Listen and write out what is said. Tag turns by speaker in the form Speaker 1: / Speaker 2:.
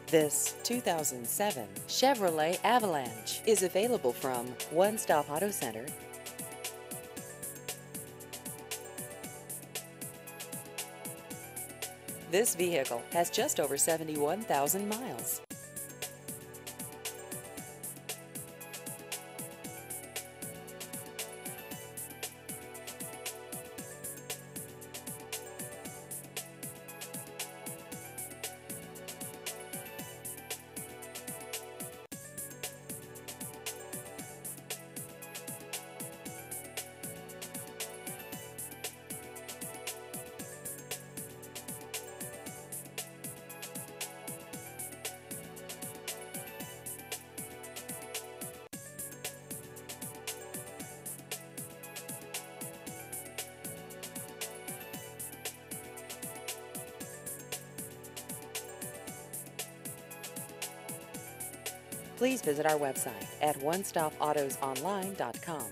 Speaker 1: This 2007 Chevrolet Avalanche is available from One Stop Auto Center. This vehicle has just over 71,000 miles. Please visit our website at onestopAutosOnline.com.